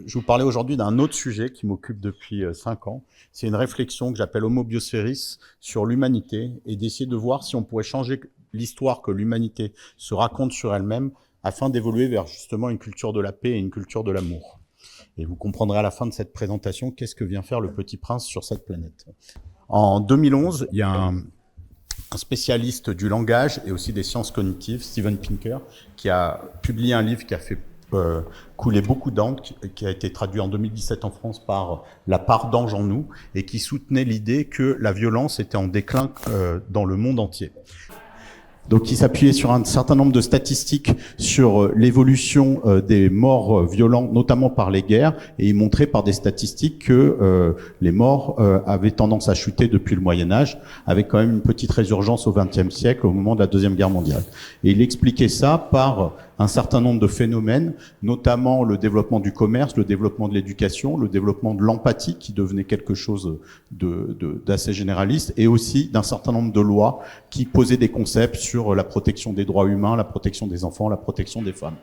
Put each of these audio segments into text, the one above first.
je vous parlais aujourd'hui d'un autre sujet qui m'occupe depuis 5 ans. C'est une réflexion que j'appelle Homo Biosphéris sur l'humanité et d'essayer de voir si on pourrait changer l'histoire que l'humanité se raconte sur elle-même afin d'évoluer vers justement une culture de la paix et une culture de l'amour. Et vous comprendrez à la fin de cette présentation qu'est-ce que vient faire le Petit Prince sur cette planète. En 2011, il y a un spécialiste du langage et aussi des sciences cognitives, Steven Pinker, qui a publié un livre qui a fait couler beaucoup d'encre, qui a été traduit en 2017 en France par La part d'ange en nous, et qui soutenait l'idée que la violence était en déclin dans le monde entier. Donc, il s'appuyait sur un certain nombre de statistiques sur l'évolution des morts violents, notamment par les guerres, et il montrait par des statistiques que les morts avaient tendance à chuter depuis le Moyen-Âge, avec quand même une petite résurgence au XXe siècle, au moment de la Deuxième Guerre mondiale. Et il expliquait ça par un certain nombre de phénomènes, notamment le développement du commerce, le développement de l'éducation, le développement de l'empathie, qui devenait quelque chose d'assez généraliste, et aussi d'un certain nombre de lois qui posaient des concepts sur la protection des droits humains, la protection des enfants, la protection des femmes.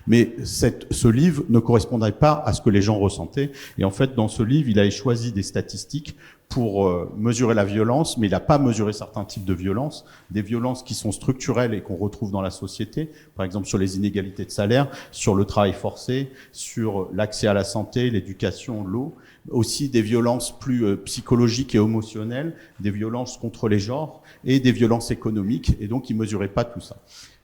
Mais ce livre ne correspondait pas à ce que les gens ressentaient, et en fait, dans ce livre, il avait choisi des statistiques pour mesurer la violence, mais il n'a pas mesuré certains types de violences, des violences qui sont structurelles et qu'on retrouve dans la société, par exemple sur les inégalités de salaire, sur le travail forcé, sur l'accès à la santé, l'éducation, l'eau, aussi des violences plus psychologiques et émotionnelles, des violences contre les genres et des violences économiques, et donc il ne mesurait pas tout ça.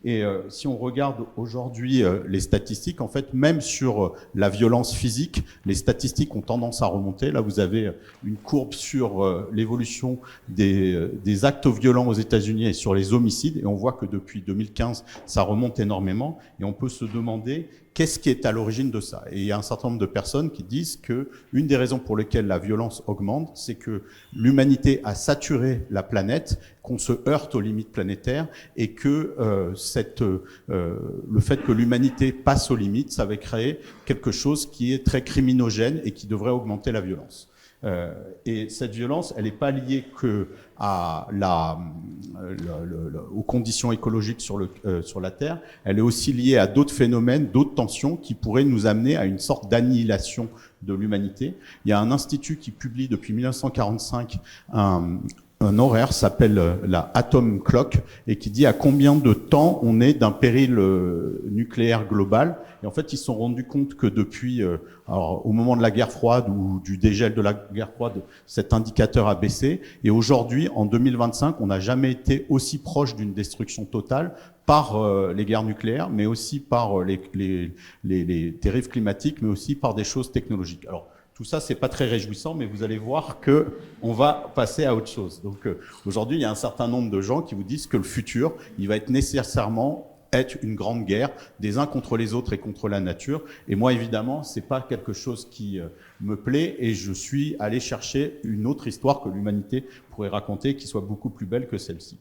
Et si on regarde aujourd'hui les statistiques, en fait, même sur la violence physique, les statistiques ont tendance à remonter. Là, vous avez une courbe sur l'évolution des actes violents aux États-Unis et sur les homicides, et on voit que depuis 2015, ça remonte énormément, et on peut se demander qu'est-ce qui est à l'origine de ça. Et il y a un certain nombre de personnes qui disent que une des raisons pour lesquelles la violence augmente, c'est que l'humanité a saturé la planète, qu'on se heurte aux limites planétaires, et que le fait que l'humanité passe aux limites, ça va créer quelque chose qui est très criminogène et qui devrait augmenter la violence. Et cette violence, elle n'est pas liée que aux conditions écologiques sur la Terre, elle est aussi liée à d'autres phénomènes, d'autres tensions qui pourraient nous amener à une sorte d'annihilation de l'humanité. Il y a un institut qui publie depuis 1945 un horaire s'appelle la Atom Clock et qui dit à combien de temps on est d'un péril nucléaire global. Et en fait, ils se sont rendus compte que depuis, alors, au moment de la guerre froide ou du dégel de la guerre froide, cet indicateur a baissé. Et aujourd'hui, en 2025, on n'a jamais été aussi proche d'une destruction totale par les guerres nucléaires, mais aussi par les dérives climatiques, mais aussi par des choses technologiques. Alors, tout ça, c'est pas très réjouissant, mais vous allez voir que on va passer à autre chose. Donc aujourd'hui, il y a un certain nombre de gens qui vous disent que le futur, il va être nécessairement être une grande guerre des uns contre les autres et contre la nature. Et moi, évidemment, c'est pas quelque chose qui me plaît, et je suis allé chercher une autre histoire que l'humanité pourrait raconter, qui soit beaucoup plus belle que celle-ci.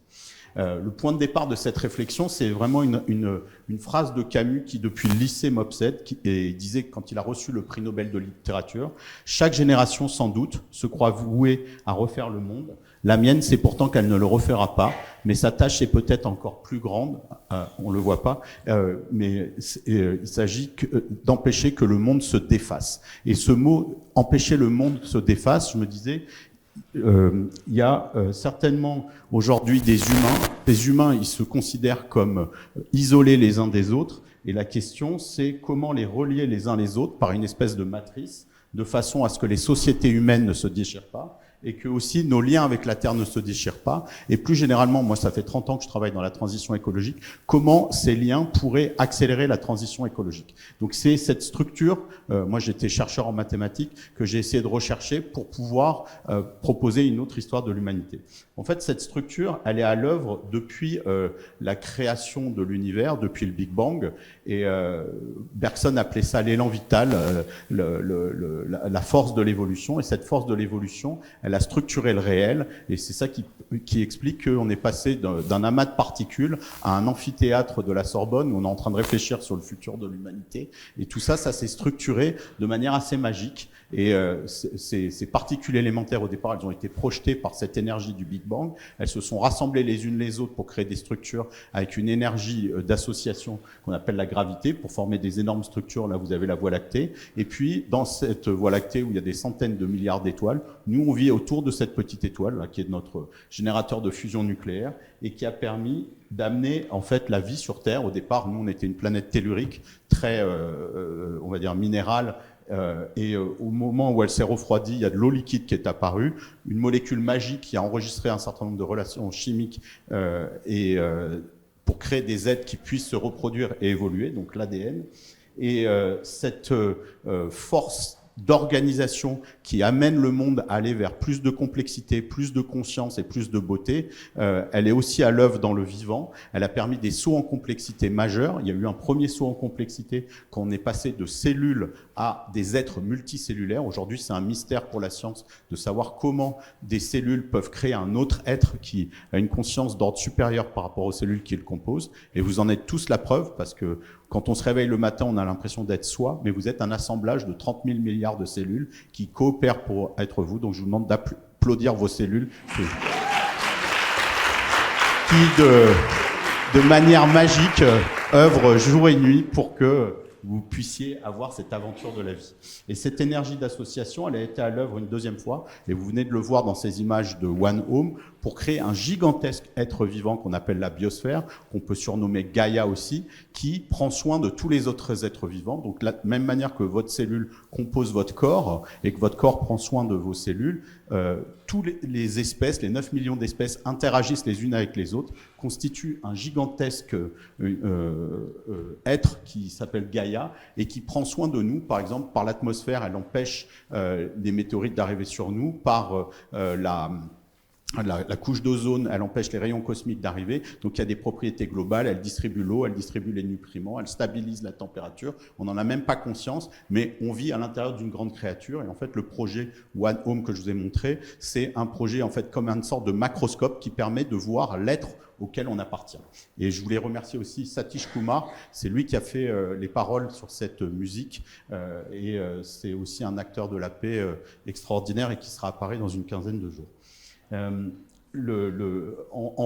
Le point de départ de cette réflexion, c'est vraiment une phrase de Camus qui, depuis le lycée, m'obsède, et disait, quand il a reçu le prix Nobel de littérature, « Chaque génération, sans doute, se croit vouée à refaire le monde. La mienne, c'est pourtant qu'elle ne le refera pas, mais sa tâche est peut-être encore plus grande, on le voit pas, mais il s'agit d'empêcher que le monde se défasse. » Et ce mot « empêcher le monde se défasse », je me disais, il y a certainement aujourd'hui des humains. Les humains, ils se considèrent comme isolés les uns des autres, et la question, c'est comment les relier les uns les autres par une espèce de matrice, de façon à ce que les sociétés humaines ne se déchirent pas, et que aussi nos liens avec la Terre ne se déchirent pas. Et plus généralement, moi ça fait 30 ans que je travaille dans la transition écologique, comment ces liens pourraient accélérer la transition écologique. Donc c'est cette structure, moi j'étais chercheur en mathématiques, que j'ai essayé de rechercher pour pouvoir proposer une autre histoire de l'humanité. En fait, cette structure, elle est à l'œuvre depuis la création de l'univers, depuis le Big Bang, et Bergson appelait ça l'élan vital, la force de l'évolution, et cette force de l'évolution, elle elle a structuré le réel, et c'est ça qui explique qu'on est passé d'un amas de particules à un amphithéâtre de la Sorbonne où on est en train de réfléchir sur le futur de l'humanité. Et tout ça, ça s'est structuré de manière assez magique. Et ces particules élémentaires, au départ, elles ont été projetées par cette énergie du Big Bang. Elles se sont rassemblées les unes les autres pour créer des structures avec une énergie d'association qu'on appelle la gravité, pour former des énormes structures. Là, vous avez la Voie lactée. Et puis, dans cette Voie lactée où il y a des centaines de milliards d'étoiles, nous, on vit autour de cette petite étoile, là, qui est notre générateur de fusion nucléaire et qui a permis d'amener en fait la vie sur Terre. Au départ, nous, on était une planète tellurique, très, on va dire, minérale. Au moment où elle s'est refroidie, il y a de l'eau liquide qui est apparue, une molécule magique qui a enregistré un certain nombre de relations chimiques pour créer des êtres qui puissent se reproduire et évoluer, donc l'ADN. Et cette force d'organisation qui amène le monde à aller vers plus de complexité, plus de conscience et plus de beauté, elle est aussi à l'œuvre dans le vivant. Elle a permis des sauts en complexité majeurs. Il y a eu un premier saut en complexité quand on est passé de cellules à des êtres multicellulaires. Aujourd'hui, c'est un mystère pour la science de savoir comment des cellules peuvent créer un autre être qui a une conscience d'ordre supérieur par rapport aux cellules qui le composent. Et vous en êtes tous la preuve, parce que quand on se réveille le matin, on a l'impression d'être soi, mais vous êtes un assemblage de 30 000 milliards de cellules qui coopèrent pour être vous. Donc je vous demande d'applaudir vos cellules qui de manière magique, œuvrent jour et nuit pour que vous puissiez avoir cette aventure de la vie. Et cette énergie d'association, elle a été à l'œuvre une deuxième fois, et vous venez de le voir dans ces images de One Home, pour créer un gigantesque être vivant qu'on appelle la biosphère, qu'on peut surnommer Gaïa aussi, qui prend soin de tous les autres êtres vivants. Donc de la même manière que votre cellule compose votre corps, et que votre corps prend soin de vos cellules, tous les espèces, les 9 millions d'espèces interagissent les unes avec les autres, constituent un gigantesque être qui s'appelle Gaïa et qui prend soin de nous. Par exemple, par l'atmosphère, elle empêche des météorites d'arriver sur nous, par la couche d'ozone, elle empêche les rayons cosmiques d'arriver, donc il y a des propriétés globales, elle distribue l'eau, elle distribue les nutriments, elle stabilise la température, on n'en a même pas conscience, mais on vit à l'intérieur d'une grande créature, et en fait le projet One Home que je vous ai montré, c'est un projet en fait comme une sorte de macroscope qui permet de voir l'être auquel on appartient. Et je voulais remercier aussi Satish Kumar, c'est lui qui a fait les paroles sur cette musique, c'est aussi un acteur de la paix extraordinaire et qui sera à Paris dans une quinzaine de jours. En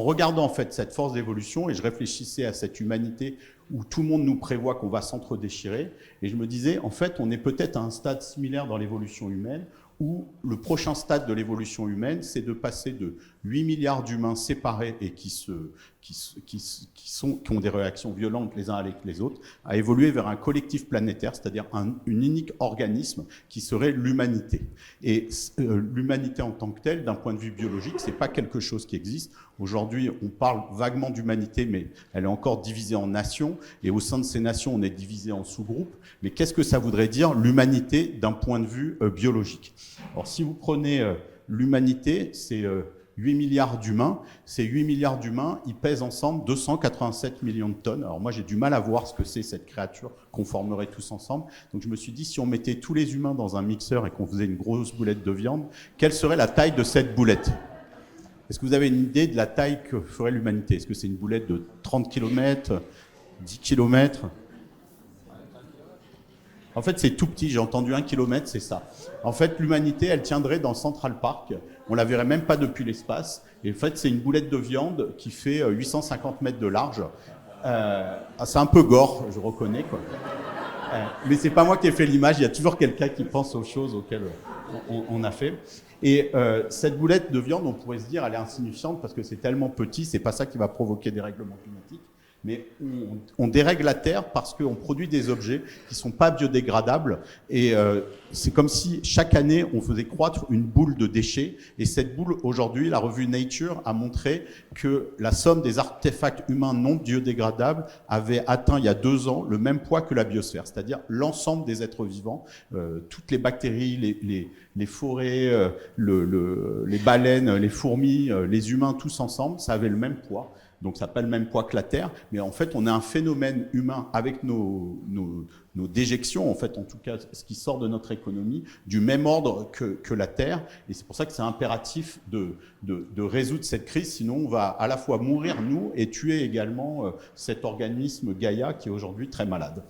regardant en fait cette force d'évolution, et je réfléchissais à cette humanité où tout le monde nous prévoit qu'on va s'entre-déchirer, et je me disais, en fait, on est peut-être à un stade similaire dans l'évolution humaine, où le prochain stade de l'évolution humaine, c'est de passer de 8 milliards d'humains séparés et qui ont des réactions violentes les uns avec les autres, à évoluer vers un collectif planétaire, c'est-à-dire un unique organisme qui serait l'humanité. Et l'humanité en tant que telle, d'un point de vue biologique, c'est pas quelque chose qui existe. Aujourd'hui, on parle vaguement d'humanité, mais elle est encore divisée en nations, et au sein de ces nations, on est divisé en sous-groupes. Mais qu'est-ce que ça voudrait dire, l'humanité, d'un point de vue biologique? Alors, si vous prenez l'humanité, c'est 8 milliards d'humains. Ces 8 milliards d'humains, ils pèsent ensemble 287 millions de tonnes. Alors moi, j'ai du mal à voir ce que c'est cette créature qu'on formerait tous ensemble. Donc je me suis dit, si on mettait tous les humains dans un mixeur et qu'on faisait une grosse boulette de viande, quelle serait la taille de cette boulette? Est-ce que vous avez une idée de la taille que ferait l'humanité? Est-ce que c'est une boulette de 30 km, 10 km? En fait, c'est tout petit. J'ai entendu 1 kilomètre, c'est ça. En fait, l'humanité, elle tiendrait dans Central Park. On la verrait même pas depuis l'espace. Et en fait, c'est une boulette de viande qui fait 850 mètres de large. C'est un peu gore, je reconnais, quoi. Mais c'est pas moi qui ai fait l'image. Il y a toujours quelqu'un qui pense aux choses auxquelles on a fait. Et cette boulette de viande, on pourrait se dire, elle est insignifiante parce que c'est tellement petit. C'est pas ça qui va provoquer des règlements climatiques. Mais on dérègle la Terre parce qu'on produit des objets qui ne sont pas biodégradables. Et c'est comme si chaque année, on faisait croître une boule de déchets. Et cette boule, aujourd'hui, la revue Nature a montré que la somme des artefacts humains non biodégradables avait atteint, il y a 2 ans, le même poids que la biosphère. C'est-à-dire l'ensemble des êtres vivants, toutes les bactéries, les forêts, les baleines, les fourmis, les humains, tous ensemble, ça avait le même poids. donc ça n'a pas le même poids que la Terre, mais en fait on a un phénomène humain avec nos déjections, en fait, en tout cas ce qui sort de notre économie, du même ordre que la Terre, et c'est pour ça que c'est impératif de résoudre cette crise, sinon on va à la fois mourir nous et tuer également cet organisme Gaïa qui est aujourd'hui très malade.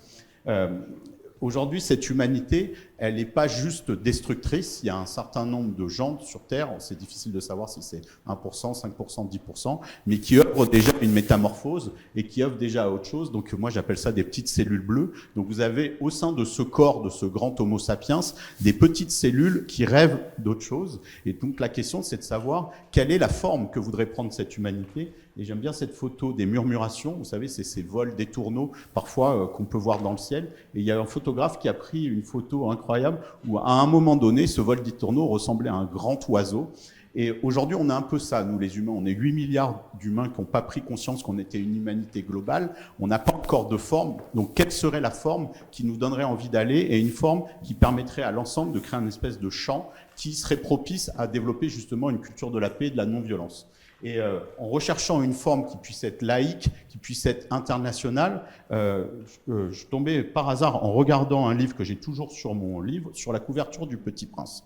Aujourd'hui, cette humanité, elle n'est pas juste destructrice. Il y a un certain nombre de gens sur Terre, c'est difficile de savoir si c'est 1%, 5%, 10%, mais qui œuvrent déjà à une métamorphose et qui œuvrent déjà à autre chose. Donc moi, j'appelle ça des petites cellules bleues. Donc vous avez au sein de ce corps, de ce grand Homo sapiens, des petites cellules qui rêvent d'autre chose. Et donc la question, c'est de savoir quelle est la forme que voudrait prendre cette humanité. Et j'aime bien cette photo des murmurations. Vous savez, c'est ces vols des tourneaux, parfois, qu'on peut voir dans le ciel. Et il y a un photographe qui a pris une photo incroyable où, à un moment donné, ce vol des tourneaux ressemblait à un grand oiseau. Et aujourd'hui, on a un peu ça, nous les humains. On est 8 milliards d'humains qui n'ont pas pris conscience qu'on était une humanité globale. On n'a pas encore de forme. Donc, quelle serait la forme qui nous donnerait envie d'aller, et une forme qui permettrait à l'ensemble de créer une espèce de champ qui serait propice à développer justement une culture de la paix et de la non-violence. Et en recherchant une forme qui puisse être laïque, qui puisse être internationale, je tombais par hasard en regardant un livre que j'ai toujours sur mon livre, sur la couverture du Petit Prince.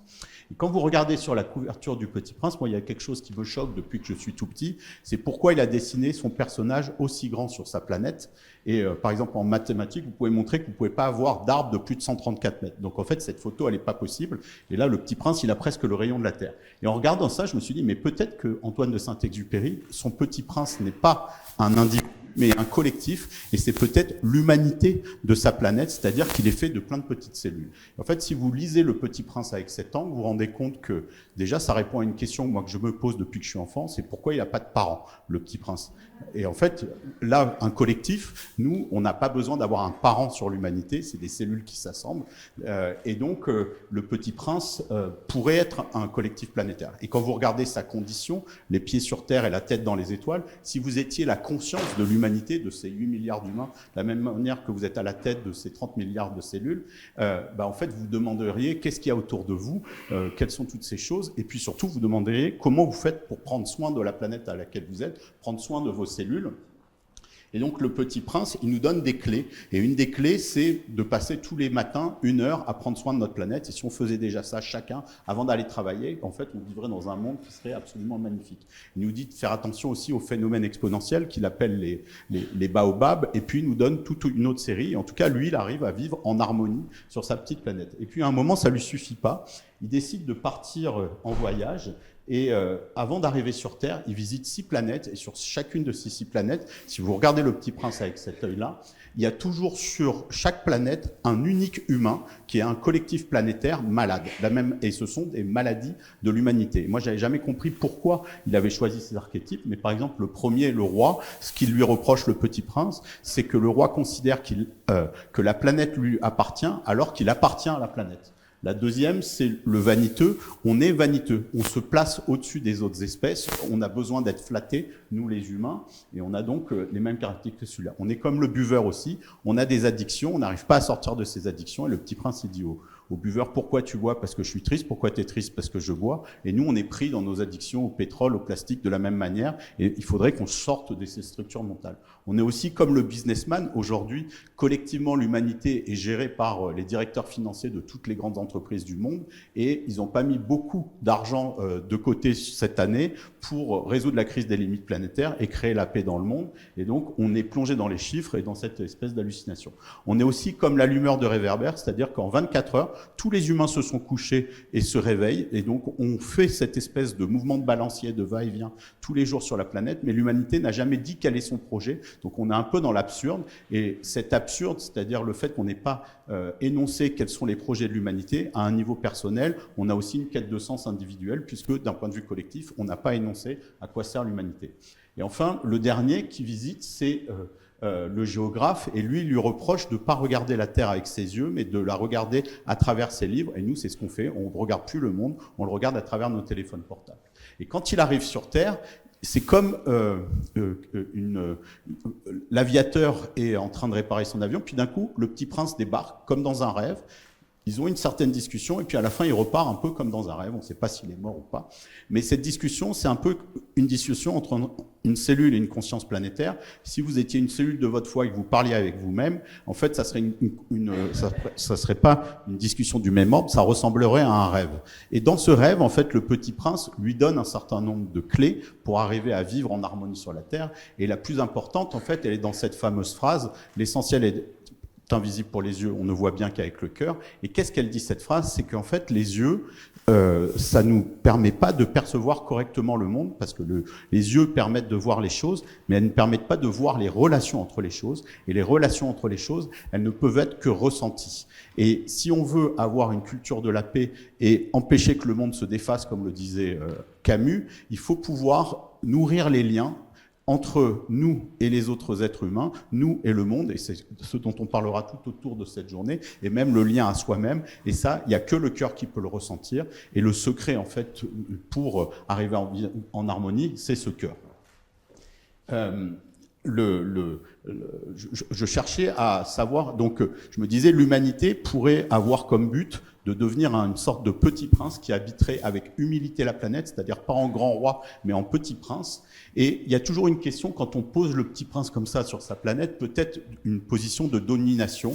Et quand vous regardez sur la couverture du Petit Prince, moi, il y a quelque chose qui me choque depuis que je suis tout petit, c'est pourquoi il a dessiné son personnage aussi grand sur sa planète. Et par exemple, en mathématiques, vous pouvez montrer que vous ne pouvez pas avoir d'arbre de plus de 134 mètres. Donc en fait, cette photo, elle n'est pas possible. Et là, le Petit Prince, il a presque le rayon de la Terre. Et en regardant ça, je me suis dit, mais peut-être que Antoine de Saint-Exupéry, son Petit Prince n'est pas un individu, mais un collectif, et c'est peut-être l'humanité de sa planète, c'est-à-dire qu'il est fait de plein de petites cellules. En fait, si vous lisez Le Petit Prince avec cet angle, vous vous rendez compte que, déjà, ça répond à une question moi, que je me pose depuis que je suis enfant, c'est pourquoi il n'a pas de parents, le Petit Prince. Et en fait, là, un collectif, nous, on n'a pas besoin d'avoir un parent sur l'humanité, c'est des cellules qui s'assemblent, et donc, le Petit Prince pourrait être un collectif planétaire. Et quand vous regardez sa condition, les pieds sur Terre et la tête dans les étoiles, si vous étiez la conscience de l'humanité, de ces 8 milliards d'humains, de la même manière que vous êtes à la tête de ces 30 milliards de cellules, en fait, vous demanderiez qu'est-ce qu'il y a autour de vous, quelles sont toutes ces choses, et puis surtout, vous demanderiez comment vous faites pour prendre soin de la planète à laquelle vous êtes, prendre soin de vos cellules. Et donc, le Petit Prince, il nous donne des clés. Et une des clés, c'est de passer tous les matins 1 heure à prendre soin de notre planète. Et si on faisait déjà ça chacun, avant d'aller travailler, en fait, on vivrait dans un monde qui serait absolument magnifique. Il nous dit de faire attention aussi aux phénomènes exponentiels qu'il appelle les baobabs. Et puis, il nous donne toute une autre série. Et en tout cas, lui, il arrive à vivre en harmonie sur sa petite planète. Et puis, à un moment, ça lui suffit pas. Il décide de partir en voyage. Et avant d'arriver sur Terre, il visite 6 planètes. Et sur chacune de ces 6 planètes, si vous regardez le Petit Prince avec cet œil-là, il y a toujours sur chaque planète un unique humain qui est un collectif planétaire malade. Et ce sont des maladies de l'humanité. Moi, j'avais jamais compris pourquoi il avait choisi ces archétypes. Mais par exemple, le premier, le roi, ce qu'il lui reproche le Petit Prince, c'est que le roi considère que la planète lui appartient alors qu'il appartient à la planète. La deuxième, c'est le vaniteux. On est vaniteux. On se place au-dessus des autres espèces. On a besoin d'être flattés, nous les humains, et on a donc les mêmes caractéristiques que celui-là. On est comme le buveur aussi. On a des addictions. On n'arrive pas à sortir de ces addictions. Et le Petit Prince, il dit au buveur, pourquoi tu bois? Parce que je suis triste. Pourquoi tu es triste? Parce que je bois. Et nous, on est pris dans nos addictions au pétrole, au plastique, de la même manière. Et il faudrait qu'on sorte de ces structures mentales. On est aussi comme le businessman. Aujourd'hui, collectivement, l'humanité est gérée par les directeurs financiers de toutes les grandes entreprises du monde. Et ils n'ont pas mis beaucoup d'argent de côté cette année pour résoudre la crise des limites planétaires et créer la paix dans le monde. Et donc, on est plongé dans les chiffres et dans cette espèce d'hallucination. On est aussi comme l'allumeur de réverbère, c'est-à-dire qu'en 24 heures, tous les humains se sont couchés et se réveillent. Et donc, on fait cette espèce de mouvement de balancier, de va-et-vient tous les jours sur la planète. Mais l'humanité n'a jamais dit quel est son projet. Donc, on est un peu dans l'absurde. Et cet absurde, c'est-à-dire le fait qu'on n'ait pas énoncé quels sont les projets de l'humanité, à un niveau personnel, on a aussi une quête de sens individuelle, puisque d'un point de vue collectif, on n'a pas énoncé à quoi sert l'humanité. Et enfin, le dernier qui visite, c'est le géographe, et lui reproche de ne pas regarder la Terre avec ses yeux, mais de la regarder à travers ses livres. Et nous, c'est ce qu'on fait. On ne regarde plus le monde, on le regarde à travers nos téléphones portables. Et quand il arrive sur Terre, c'est comme l'aviateur est en train de réparer son avion, puis d'un coup, le Petit Prince débarque, comme dans un rêve. Ils ont une certaine discussion et puis à la fin, il repart un peu comme dans un rêve. On ne sait pas s'il est mort ou pas. Mais cette discussion, c'est un peu une discussion entre une cellule et une conscience planétaire. Si vous étiez une cellule de votre foi et que vous parliez avec vous-même, en fait, ça serait ça serait pas une discussion du même ordre, ça ressemblerait à un rêve. Et dans ce rêve, en fait, le Petit Prince lui donne un certain nombre de clés pour arriver à vivre en harmonie sur la Terre. Et la plus importante, en fait, elle est dans cette fameuse phrase, l'essentiel est invisible pour les yeux, on ne voit bien qu'avec le cœur. Et qu'est-ce qu'elle dit cette phrase? C'est qu'en fait, les yeux, ça nous permet pas de percevoir correctement le monde, parce que les yeux permettent de voir les choses, mais elles ne permettent pas de voir les relations entre les choses. Et les relations entre les choses, elles ne peuvent être que ressenties. Et si on veut avoir une culture de la paix et empêcher que le monde se défasse, comme le disait Camus, il faut pouvoir nourrir les liens entre nous et les autres êtres humains, nous et le monde, et c'est ce dont on parlera tout autour de cette journée, et même le lien à soi-même, et ça, il n'y a que le cœur qui peut le ressentir, et le secret, en fait, pour arriver en harmonie, c'est ce cœur. Je cherchais à savoir, donc je me disais, l'humanité pourrait avoir comme but de devenir une sorte de petit prince qui habiterait avec humilité la planète, c'est-à-dire pas en grand roi, mais en petit prince. Et il y a toujours une question, quand on pose le petit prince comme ça sur sa planète, peut-être une position de domination,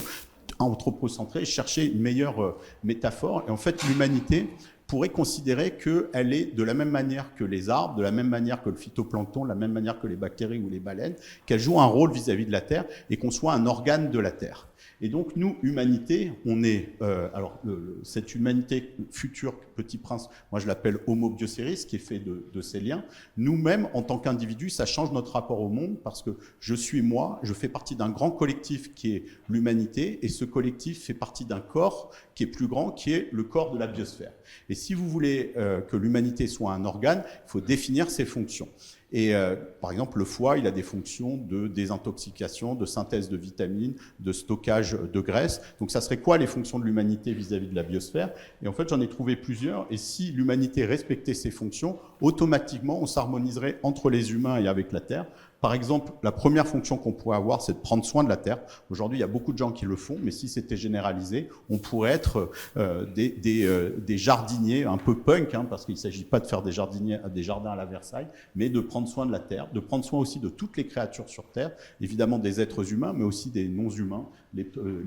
anthropocentrée, chercher une meilleure métaphore. Et en fait, l'humanité pourrait considérer qu'elle est de la même manière que les arbres, de la même manière que le phytoplancton, de la même manière que les bactéries ou les baleines, qu'elle joue un rôle vis-à-vis de la Terre et qu'on soit un organe de la Terre. Et donc, nous, humanité, on est... cette humanité future, Petit Prince, moi je l'appelle Homo Bioceris, qui est fait de ces liens. Nous-mêmes, en tant qu'individus, ça change notre rapport au monde, parce que je suis moi, je fais partie d'un grand collectif qui est l'humanité, et ce collectif fait partie d'un corps qui est plus grand, qui est le corps de la biosphère. Et si vous voulez que l'humanité soit un organe, il faut définir ses fonctions. Et par exemple, le foie, il a des fonctions de désintoxication, de synthèse de vitamines, de stockage de graisse. Donc ça serait quoi les fonctions de l'humanité vis-à-vis de la biosphère? Et en fait, j'en ai trouvé plusieurs. Et si l'humanité respectait ces fonctions, automatiquement, on s'harmoniserait entre les humains et avec la Terre. Par exemple, la première fonction qu'on pourrait avoir, c'est de prendre soin de la Terre. Aujourd'hui, il y a beaucoup de gens qui le font, mais si c'était généralisé, on pourrait être des jardiniers un peu punk, hein, parce qu'il ne s'agit pas de faire des jardins à la Versailles, mais de prendre soin de la Terre, de prendre soin aussi de toutes les créatures sur Terre, évidemment des êtres humains, mais aussi des non-humains, les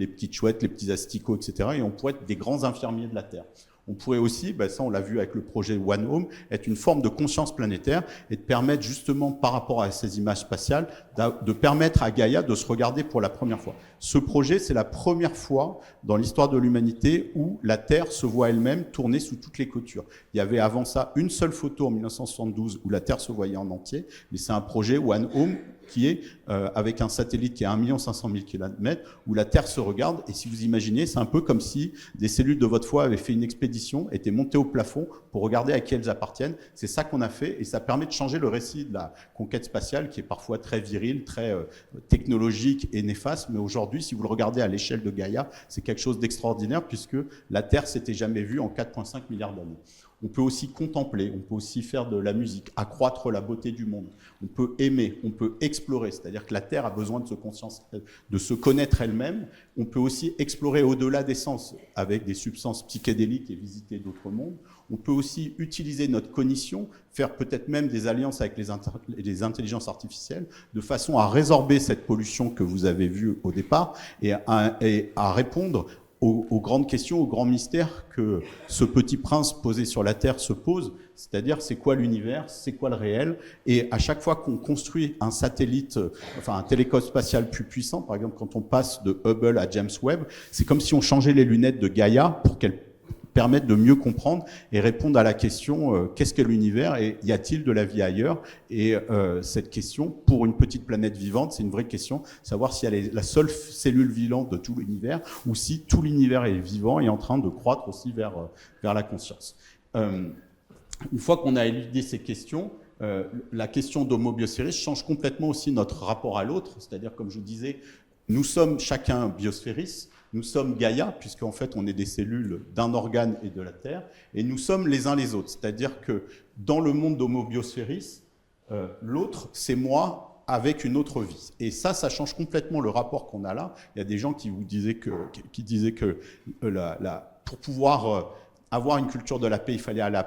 petites chouettes, les petits asticots, etc. Et on pourrait être des grands infirmiers de la Terre. On pourrait aussi, ça on l'a vu avec le projet One Home, être une forme de conscience planétaire et de permettre justement par rapport à ces images spatiales, de permettre à Gaïa de se regarder pour la première fois. Ce projet, c'est la première fois dans l'histoire de l'humanité où la Terre se voit elle-même tourner sous toutes les coutures. Il y avait avant ça une seule photo en 1972 où la Terre se voyait en entier, mais c'est un projet One Home qui est avec un satellite qui est à 1 500 000 km, où la Terre se regarde, et si vous imaginez, c'est un peu comme si des cellules de votre foie avaient fait une expédition, étaient montées au plafond pour regarder à qui elles appartiennent. C'est ça qu'on a fait, et ça permet de changer le récit de la conquête spatiale, qui est parfois très viril, très technologique et néfaste, mais aujourd'hui, si vous le regardez à l'échelle de Gaïa, c'est quelque chose d'extraordinaire, puisque la Terre s'était jamais vue en 4,5 milliards d'années. On peut aussi contempler, on peut aussi faire de la musique, accroître la beauté du monde. On peut aimer, on peut explorer, c'est-à-dire que la Terre a besoin de se connaître elle-même. On peut aussi explorer au-delà des sens avec des substances psychédéliques et visiter d'autres mondes. On peut aussi utiliser notre cognition, faire peut-être même des alliances avec les intelligences artificielles, de façon à résorber cette pollution que vous avez vue au départ et à répondre aux grandes questions, aux grands mystères que ce petit prince posé sur la Terre se pose, c'est-à-dire c'est quoi l'univers, c'est quoi le réel, et à chaque fois qu'on construit un satellite, enfin un télescope spatial plus puissant, par exemple quand on passe de Hubble à James Webb, c'est comme si on changeait les lunettes de Gaïa pour qu'elles permettre de mieux comprendre et répondre à la question qu'est-ce qu'est l'univers et y a-t-il de la vie ailleurs? Et cette question, pour une petite planète vivante, c'est une vraie question, savoir si elle est la seule cellule vivante de tout l'univers ou si tout l'univers est vivant et en train de croître aussi vers la conscience. Une fois qu'on a éludé ces questions, la question d'Homo Bioceris change complètement aussi notre rapport à l'autre, c'est-à-dire, comme je vous disais, nous sommes chacun Biosphéris. Nous sommes Gaïa, puisqu'en fait, on est des cellules d'un organe et de la Terre, et nous sommes les uns les autres. C'est-à-dire que dans le monde d'Homo Biosphéris, l'autre, c'est moi avec une autre vie. Et ça change complètement le rapport qu'on a là. Il y a des gens qui vous disaient que pour pouvoir avoir une culture de la paix, il fallait aller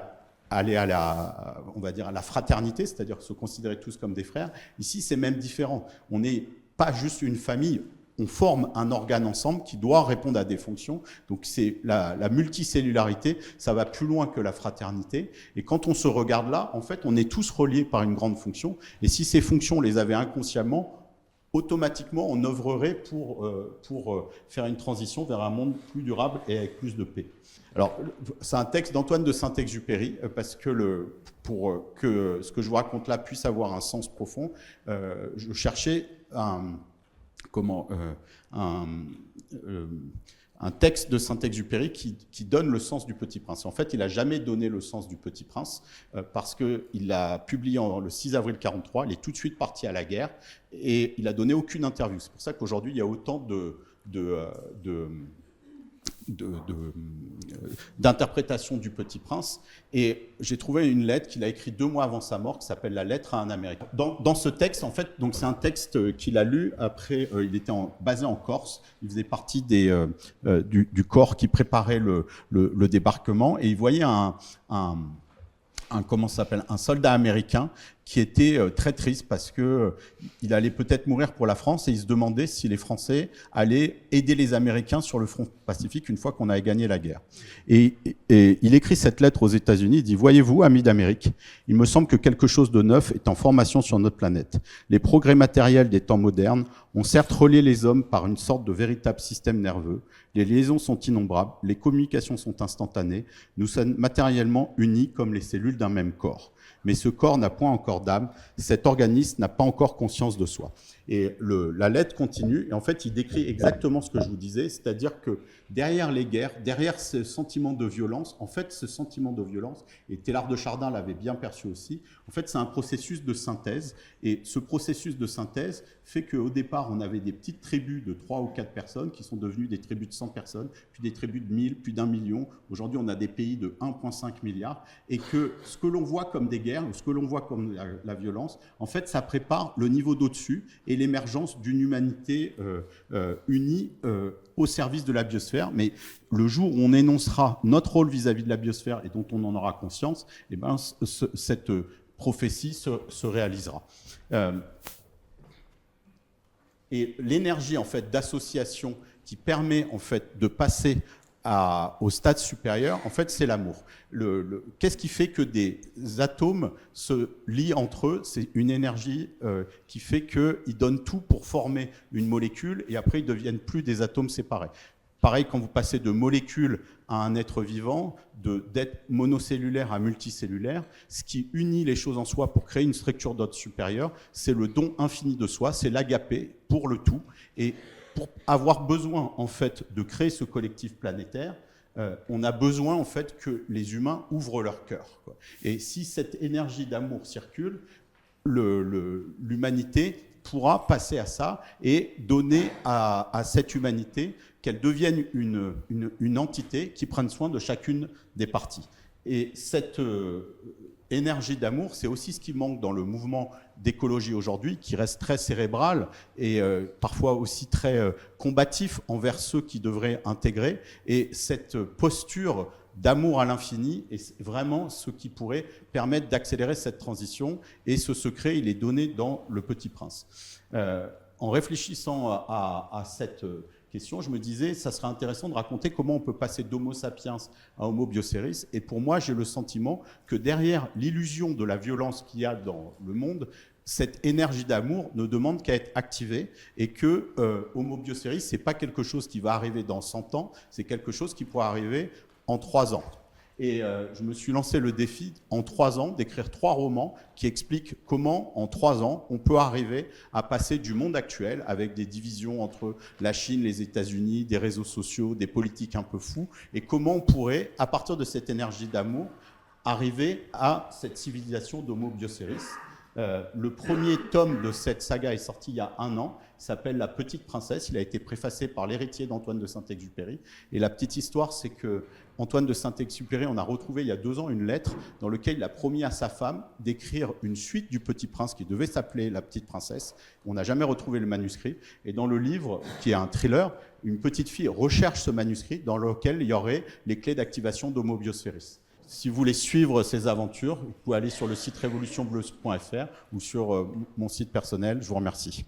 à on va dire, à la fraternité, c'est-à-dire se considérer tous comme des frères. Ici, c'est même différent. On n'est pas juste une famille, on forme un organe ensemble qui doit répondre à des fonctions. Donc c'est la multicellularité, ça va plus loin que la fraternité. Et quand on se regarde là, en fait, on est tous reliés par une grande fonction. Et si ces fonctions, on les avait inconsciemment, automatiquement, on œuvrerait pour faire une transition vers un monde plus durable et avec plus de paix. Alors, c'est un texte d'Antoine de Saint-Exupéry, parce que pour que ce que je vous raconte là puisse avoir un sens profond, je cherchais un texte de Saint-Exupéry qui donne le sens du Petit Prince. En fait, il n'a jamais donné le sens du Petit Prince parce qu'il l'a publié le 6 avril 1943, il est tout de suite parti à la guerre et il n'a donné aucune interview. C'est pour ça qu'aujourd'hui, il y a autant d'interprétation du Petit Prince. Et j'ai trouvé une lettre qu'il a écrite 2 mois avant sa mort, qui s'appelle « La lettre à un Américain ». Dans ce texte, en fait, donc c'est un texte qu'il a lu après, il était basé en Corse, il faisait partie du corps qui préparait le débarquement, et il voyait un soldat américain qui était très triste parce que il allait peut-être mourir pour la France et il se demandait si les Français allaient aider les Américains sur le front Pacifique une fois qu'on avait gagné la guerre. Et il écrit cette lettre aux États-Unis, il dit « Voyez-vous, amis d'Amérique, il me semble que quelque chose de neuf est en formation sur notre planète. Les progrès matériels des temps modernes ont certes relié les hommes par une sorte de véritable système nerveux. Les liaisons sont innombrables, les communications sont instantanées, nous sommes matériellement unis comme les cellules d'un même corps. Mais ce corps n'a point encore d'âme, cet organisme n'a pas encore conscience de soi. » Et la lettre continue, et en fait, il décrit exactement ce que je vous disais, c'est-à-dire que derrière les guerres, derrière ce sentiment de violence, en fait, ce sentiment de violence, et Teilhard de Chardin l'avait bien perçu aussi, en fait, c'est un processus de synthèse, et ce processus de synthèse fait qu'au départ, on avait des petites tribus de 3 ou 4 personnes qui sont devenues des tribus de 100 personnes, puis des tribus de 1000, puis d'1 million. Aujourd'hui, on a des pays de 1,5 milliard, et que ce que l'on voit comme des guerres, ou ce que l'on voit comme la violence, en fait, ça prépare le niveau d'au-dessus et l'émergence d'une humanité unie au service de la biosphère. Mais le jour où on énoncera notre rôle vis-à-vis de la biosphère et dont on en aura conscience, eh ben, cette prophétie se réalisera. Et l'énergie en fait d'association qui permet en fait de passer au stade supérieur, en fait, c'est l'amour. Qu'est-ce qui fait que des atomes se lient entre eux? C'est une énergie qui fait qu'ils donnent tout pour former une molécule et après ils ne deviennent plus des atomes séparés. Pareil, quand vous passez de molécule à un être vivant, d'être monocellulaire à multicellulaire, ce qui unit les choses en soi pour créer une structure d'ordre supérieur, c'est le don infini de soi, c'est l'agapé pour le tout. Et pour avoir besoin en fait de créer ce collectif planétaire, on a besoin en fait que les humains ouvrent leur cœur, quoi. Et si cette énergie d'amour circule, l'humanité pourra passer à ça et donner à cette humanité qu'elle devienne une entité qui prenne soin de chacune des parties. Et cette énergie d'amour, c'est aussi ce qui manque dans le mouvement d'écologie aujourd'hui, qui reste très cérébral et parfois aussi très combatif envers ceux qui devraient intégrer. Et cette posture d'amour à l'infini est vraiment ce qui pourrait permettre d'accélérer cette transition. Et ce secret, il est donné dans Le Petit Prince. En réfléchissant à cette question, je me disais, ça serait intéressant de raconter comment on peut passer d'Homo sapiens à Homo bioceris. Et pour moi, j'ai le sentiment que derrière l'illusion de la violence qu'il y a dans le monde, cette énergie d'amour ne demande qu'à être activée et que Homo bioceris, ce n'est pas quelque chose qui va arriver dans 100 ans, c'est quelque chose qui pourra arriver en 3 ans. Et je me suis lancé le défi, en 3 ans, d'écrire 3 romans qui expliquent comment, en 3 ans, on peut arriver à passer du monde actuel, avec des divisions entre la Chine, les États-Unis, des réseaux sociaux, des politiques un peu fous, et comment on pourrait, à partir de cette énergie d'amour, arriver à cette civilisation d'Homo bioceris. Le premier tome de cette saga est sorti il y a 1 an. Il s'appelle La Petite Princesse. Il a été préfacé par l'héritier d'Antoine de Saint-Exupéry. Et la petite histoire, c'est que Antoine de Saint-Exupéry, on a retrouvé il y a 2 ans une lettre dans laquelle il a promis à sa femme d'écrire une suite du Petit Prince qui devait s'appeler La Petite Princesse. On n'a jamais retrouvé le manuscrit. Et dans le livre, qui est un thriller, une petite fille recherche ce manuscrit dans lequel il y aurait les clés d'activation d'Homo Biosphéris. Si vous voulez suivre ces aventures, vous pouvez aller sur le site révolutionbleu.fr ou sur mon site personnel. Je vous remercie.